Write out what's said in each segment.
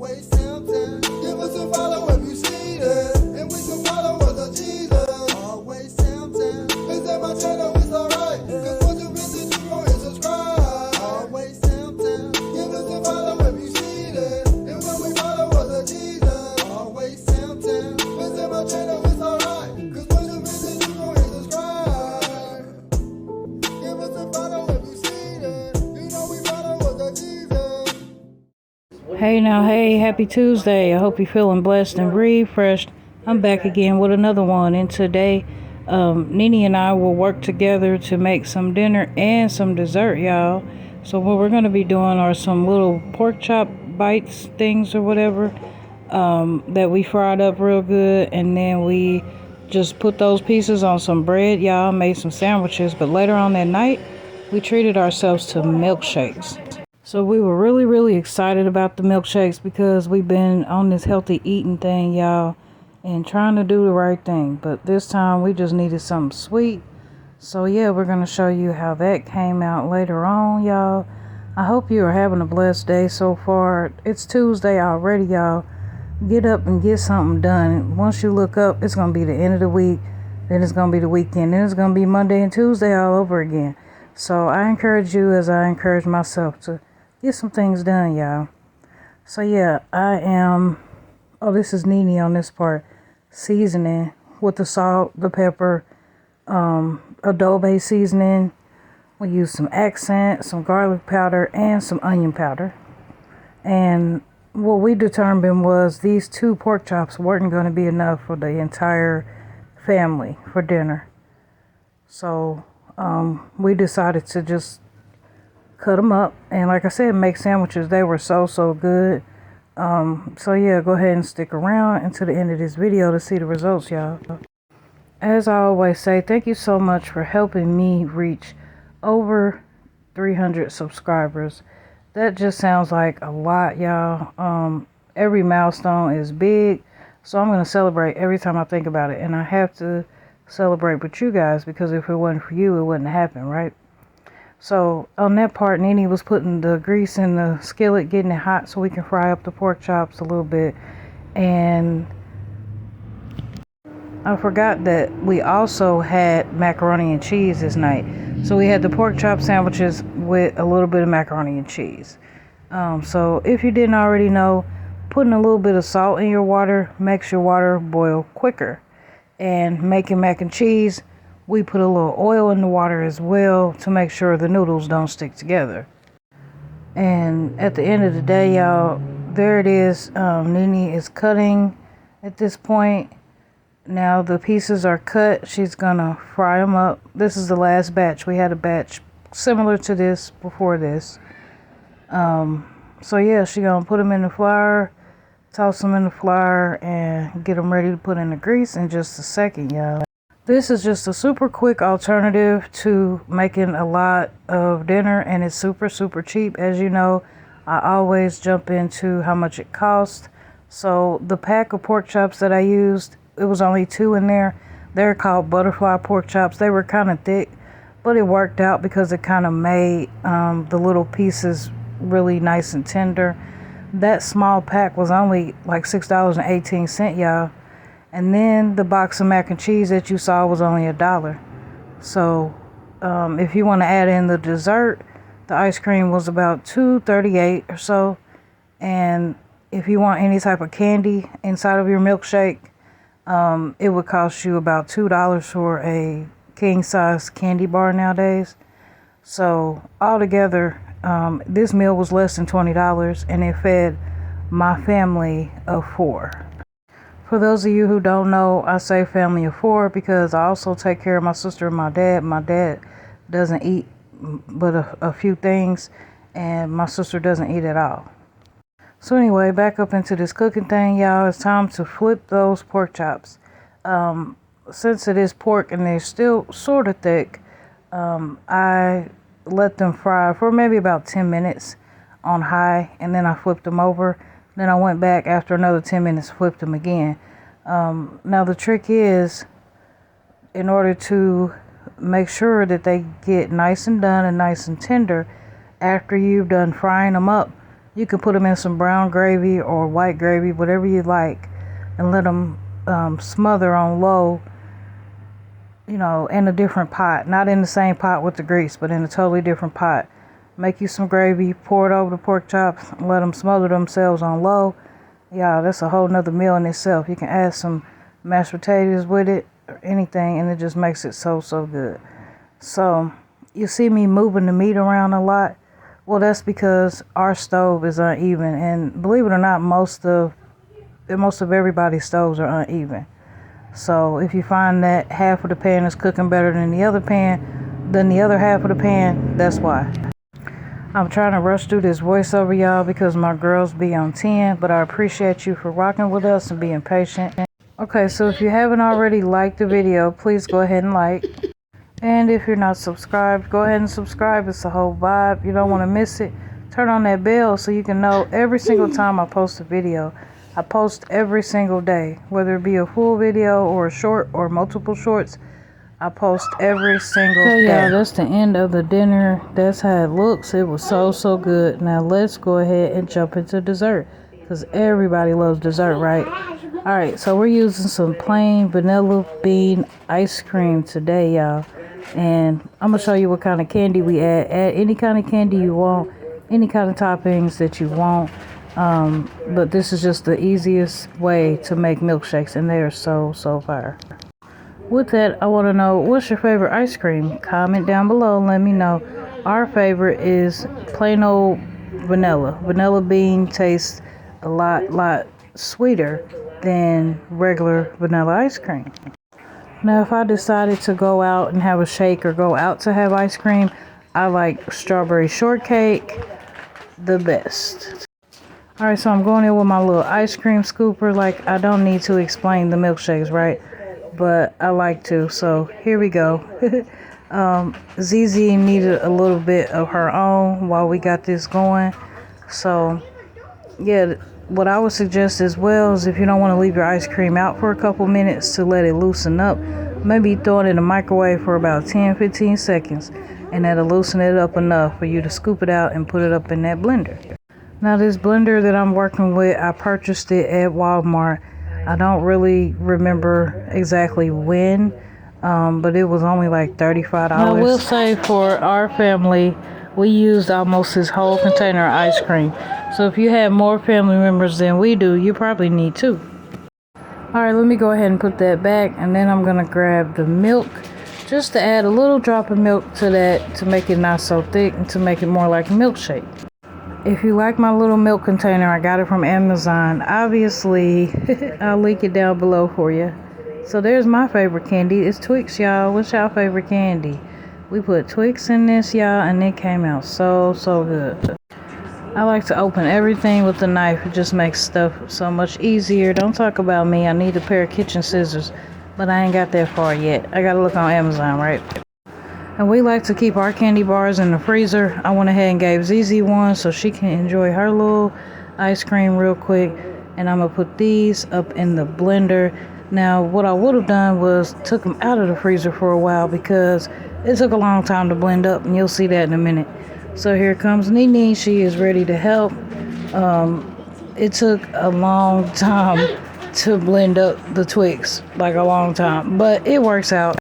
always tempting. Give us a follow if you see it, and we can follow us to Jesus. Always tempting. Visit my channel, it's alright, cause once you visit, you gon' hit subscribe. Always tempting. Give us a follow if you see it, and when we follow us to Jesus. Always tempting. Visit my channel, it's alright, cause when you visit, you gon' hit subscribe. Give us a follow if you see it, you know we follow us to Jesus. Hey now, hey, happy Tuesday. I hope you're feeling blessed and refreshed. I'm back again with another one, and today Nene and I will work together to make some dinner and some dessert, y'all. So what we're going to be doing are some little pork chop bites things or whatever that we fried up real good, and then we just put those pieces on some bread, y'all, made some sandwiches. But later on that night, we treated ourselves to milkshakes. So we were really, really excited about the milkshakes because we've been on this healthy eating thing, y'all, and trying to do the right thing. But this time we just needed something sweet. So yeah, we're going to show you how that came out later on, y'all. I hope you are having a blessed day so far. It's Tuesday already, y'all. Get up and get something done. Once you look up, it's going to be the end of the week. Then it's going to be the weekend. Then it's going to be Monday and Tuesday all over again. So I encourage you, as I encourage myself, to get some things done, y'all. So yeah, I am, this is Nene on this part, seasoning with the salt, the pepper, adobe seasoning. We use some accent, some garlic powder, and some onion powder. And what we determined was these 2 pork chops weren't going to be enough for the entire family for dinner. So we decided to just cut them up, and like I said, make sandwiches. They were so good. So yeah, go ahead and stick around until the end of this video to see the results, y'all. As I always say, thank you so much for helping me reach over 300 subscribers. That just sounds like a lot, y'all. Every milestone is big, so I'm going to celebrate every time I think about it, and I have to celebrate with you guys, because if it wasn't for you, it wouldn't happen, right? So on that part, Nene was putting the grease in the skillet, getting it hot so we can fry up the pork chops a little bit. And I forgot that we also had macaroni and cheese this night. So we had the pork chop sandwiches with a little bit of macaroni and cheese. So if you didn't already know, putting a little bit of salt in your water makes your water boil quicker. And making mac and cheese, we put a little oil in the water as well to make sure the noodles don't stick together. And at the end of the day, y'all, there it is. Nene is cutting at this point. Now the pieces are cut. She's gonna fry them up. This is the last batch. We had a batch similar to this before this. So yeah, she's gonna put them in the flour, toss them in the flour, and get them ready to put in the grease in just a second, y'all. This is just a super quick alternative to making a lot of dinner, and it's super cheap. As you know, I always jump into how much it costs. So the pack of pork chops that I used, it was only 2 in there. They're called butterfly pork chops. They were kind of thick, but it worked out because it kind of made the little pieces really nice and tender. That small pack was only like $6.18, y'all. And then the box of mac and cheese that you saw was only $1. So if you want to add in the dessert, the ice cream was about $2.38 or so. And if you want any type of candy inside of your milkshake, it would cost you about $2 for a king size candy bar nowadays. So altogether, this meal was less than $20, and it fed my family of 4. For those of you who don't know, I say family of 4 because I also take care of my sister and my dad. My dad doesn't eat but a few things, and my sister doesn't eat at all. So anyway, back up into this cooking thing, y'all. It's time to flip those pork chops. Since it is pork and they're still sort of thick, I let them fry for maybe about 10 minutes on high, and then I flipped them over. Then I went back after another 10 minutes, flipped them again. Now the trick is, in order to make sure that they get nice and done and nice and tender, after you've done frying them up, You can put them in some brown gravy or white gravy, whatever you like, and let them smother on low, in a different pot. Not in the same pot with the grease, but in a totally different pot. Make you some gravy, pour it over the pork chops, and let them smother themselves on low. Yeah, that's a whole nother meal in itself. You can add some mashed potatoes with it or anything, and it just makes it so good. So you see me moving the meat around a lot. Well, that's because our stove is uneven, and believe it or not, most of everybody's stoves are uneven. So if you find that half of the pan is cooking better than the other half of the pan, that's why. I'm trying to rush through this voiceover, y'all, because my girls be on 10, but I appreciate you for rocking with us and being patient. Okay, so if you haven't already liked the video, please go ahead and like. And if you're not subscribed, go ahead and subscribe. It's the whole vibe. You don't want to miss it. Turn on that bell so you can know every single time I post a video. I post every single day, whether it be a full video or a short or multiple shorts. I post every single day. Yeah, that's the end of the dinner. That's how it looks. It was so good. Now let's go ahead and jump into dessert, because everybody loves dessert, right? All right, so we're using some plain vanilla bean ice cream today, y'all. And I'm going to show you what kind of candy we add. Add any kind of candy you want, any kind of toppings that you want. But this is just the easiest way to make milkshakes, and they are so fire. With that, I want to know, what's your favorite ice cream? Comment down below and let me know. Our favorite is plain old vanilla. Vanilla bean tastes a lot sweeter than regular vanilla ice cream. Now, if I decided to go out and have a shake or go out to have ice cream, I like strawberry shortcake the best. Alright, so I'm going in with my little ice cream scooper. Like, I don't need to explain the milkshakes, right? But I like to, so here we go. ZZ needed a little bit of her own while we got this going. So, yeah, what I would suggest as well is, if you don't want to leave your ice cream out for a couple minutes to let it loosen up, maybe throw it in the microwave for about 10-15 seconds, and that'll loosen it up enough for you to scoop it out and put it up in that blender. Now, this blender that I'm working with, I purchased it at Walmart. I don't really remember exactly when, but it was only like $35. I will say, for our family, we used almost this whole container of ice cream. So if you have more family members than we do, you probably need two. Alright, let me go ahead and put that back, and then I'm going to grab the milk, just to add a little drop of milk to that to make it not so thick and to make it more like a milkshake. If you like my little milk container, I got it from Amazon. Obviously, I'll link it down below for you. So there's my favorite candy. It's Twix, y'all. What's y'all favorite candy? We put Twix in this, y'all, and it came out so good. I like to open everything with a knife. It just makes stuff so much easier. Don't talk about me. I need a pair of kitchen scissors, but I ain't got that far yet. I gotta look on Amazon, right? And we like to keep our candy bars in the freezer. I went ahead and gave ZZ one so she can enjoy her little ice cream real quick. And I'm going to put these up in the blender. Now, what I would have done was took them out of the freezer for a while, because it took a long time to blend up, and you'll see that in a minute. So here comes Nene. She is ready to help. It took a long time to blend up the Twix, like a long time, but it works out.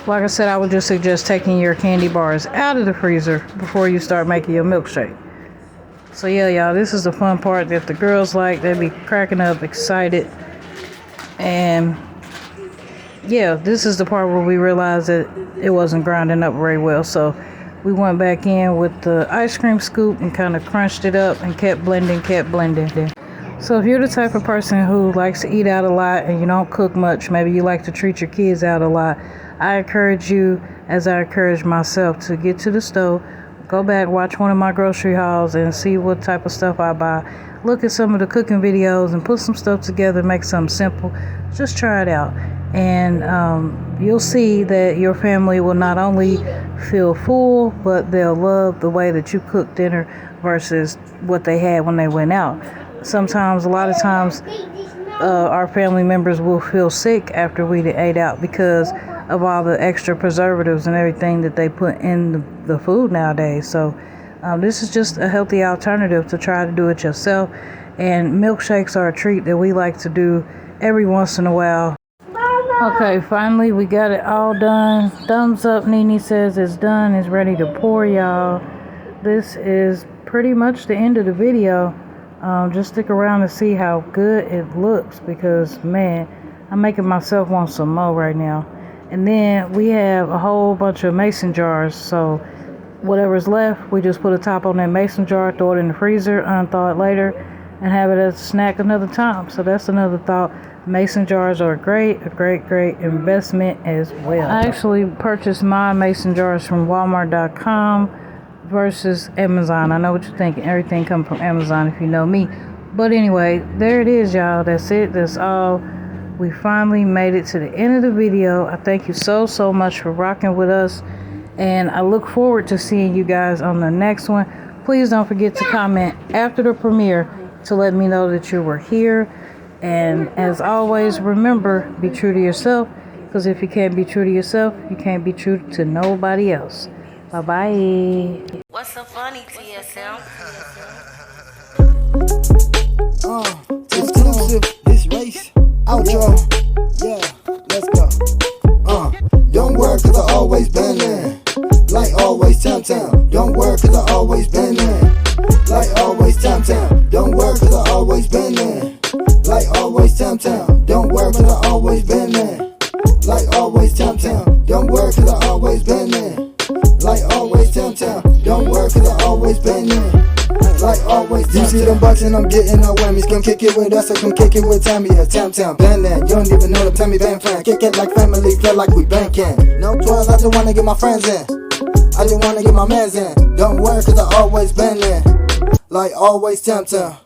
Like I said, I would just suggest taking your candy bars out of the freezer before you start making your milkshake. So yeah, y'all, this is the fun part that the girls like. They be cracking up, excited. And yeah, this is the part where we realized that it wasn't grinding up very well. So we went back in with the ice cream scoop and kind of crunched it up and kept blending. So if you're the type of person who likes to eat out a lot and you don't cook much, maybe you like to treat your kids out a lot, I encourage you, as I encourage myself, to get to the stove, go back, watch one of my grocery hauls and see what type of stuff I buy. Look at some of the cooking videos and put some stuff together, make something simple. Just try it out. And you'll see that your family will not only feel full, but they'll love the way that you cook dinner versus what they had when they went out. Sometimes, a lot of times, our family members will feel sick after we ate out because of all the extra preservatives and everything that they put in the food nowadays. So This is just a healthy alternative to try to do it yourself. And milkshakes are a treat that we like to do every once in a while. Okay, finally we got it all done. Thumbs up, Nene says it's done. It's ready to pour, y'all. This is pretty much the end of the video. Just stick around to see how good it looks, because man, I'm making myself want some more right now. And then we have a whole bunch of mason jars, so whatever's left, we just put a top on that mason jar, throw it in the freezer, unthaw it later, and have it as a snack another time. So that's another thought. Mason jars are a great investment as well. I actually purchased my mason jars from Walmart.com versus Amazon. I know what you're thinking. Everything comes from Amazon if you know me. But anyway, there it is, y'all. That's it. That's all. We finally made it to the end of the video. I thank you so much for rocking with us. And I look forward to seeing you guys on the next one. Please don't forget to comment after the premiere to let me know that you were here. And as always, remember, be true to yourself, because if you can't be true to yourself, you can't be true to nobody else. Bye-bye. What's so funny, TSM? Exclusive, this race, outro, yeah, let's go. Don't work, cause I always been there. Like always, Tamm. Don't work, cause I always been there. Like always, Tamm. Don't work, cause I always been there. Like always, Tamm. Don't work, cause I always been there. Like always, Tamm. Don't work, cause I always been there. Like always, Tamm. Don't work, cause I always been there. Like always, you see them bucks and I'm getting no whammies. Come kick it with us or come kick it with Tammy or Tamm. Band that, you don't even know the Tammy band fan. Kick it like family, feel like we banking. No 12, I just wanna get my friends in. I just wanna get my mans in. Don't work, cause I always been there. Like always, Tamm.